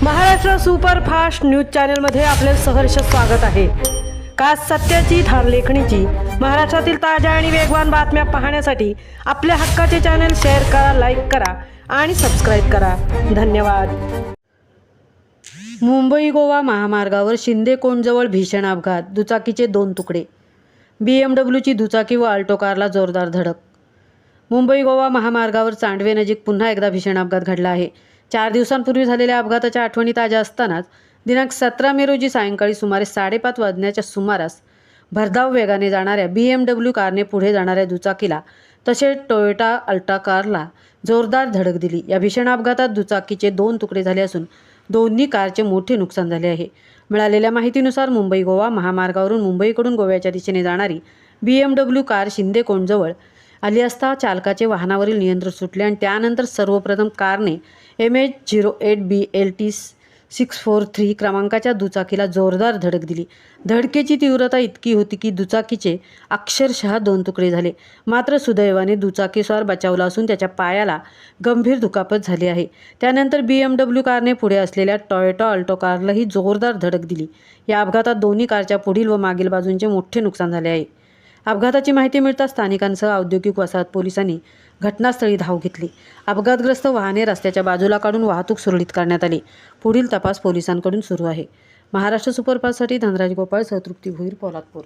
Maharashtra superfast news चॅनलमध्ये आपले सहर्ष स्वागत आहे। का सत्याची धार लेखणीची महाराष्ट्रातील ताज्या आणि वेगवान बातम्या पाहण्यासाठी आपल्या हक्काचे चॅनल शेअर करा, लाईक करा आणि सबस्क्राइब करा। धन्यवाद। मुंबई गोवा महामार्गावर शिंदेकोंडजवळ भीषण अपघात, दुचाकीचे 2 तुकडे। BMWची दुचाकी व अल्टो कारला जोरदार धडक। मुंबई गोवा महामार्गावर चांडवे नजीक पुन्हा एकदा भीषण अपघात घडला आहे। 4 दिवसांपूर्वी झालेल्या अपघाताच्या आठवणी ताज्या असतानाच दिनांक 17 मे रोजी सायंकाळी सुमारे 5:30 वाजण्याच्या सुमारास भरधाव वेगाने जाणाऱ्या BMW कारने पुढे जाणाऱ्या दुचाकीला तसेच टोयोटा अल्टा कारला जोरदार धडक दिली। या भीषण अपघातात दुचाकीचे 2 तुकडे झाले असून दोन्ही कारचे मोठे नुकसान झाले आहे। मिळालेल्या माहितीनुसार मुंबई गोवा महामार्गावरून मुंबईकडून गोव्याच्या दिशेने जाणारी BMW कार शिंदेकोंडजवळ आली असता चालकाचे वाहनावरील नियंत्रण सुटले आणि त्यानंतर सर्वप्रथम कारने MH08BLT 643 क्रमांकाच्या दुचाकीला जोरदार धडक दिली। धडकेची तीव्रता इतकी होती की दुचाकीचे अक्षरशः 2 तुकडे झाले। मात्र सुदैवाने दुचाकीस्वार बचावला असून त्याच्या पायाला गंभीर दुखापत झाली आहे। त्यानंतर BMW कारने पुढे असलेल्या टोयोटा अल्टो कारलाही जोरदार धडक दिली। या अपघातात दोन्ही कारच्या पुढील व मागील बाजूंचे मोठे नुकसान झाले आहे। अपघाताची माहिती मिळताच स्थानिकांसह औद्योगिक वसाहत पोलिसांनी घटनास्थळी धाव घेतली। अपघातग्रस्त वाहने रस्त्याच्या बाजूला काढून वाहतूक सुरळीत करण्यात आली। पुढील तपास पोलिसांकडून सुरू आहे। महाराष्ट्र सुपरफास्टसाठी धनराज गोपाळ, तृप्ती भोईर, पोलादपूर।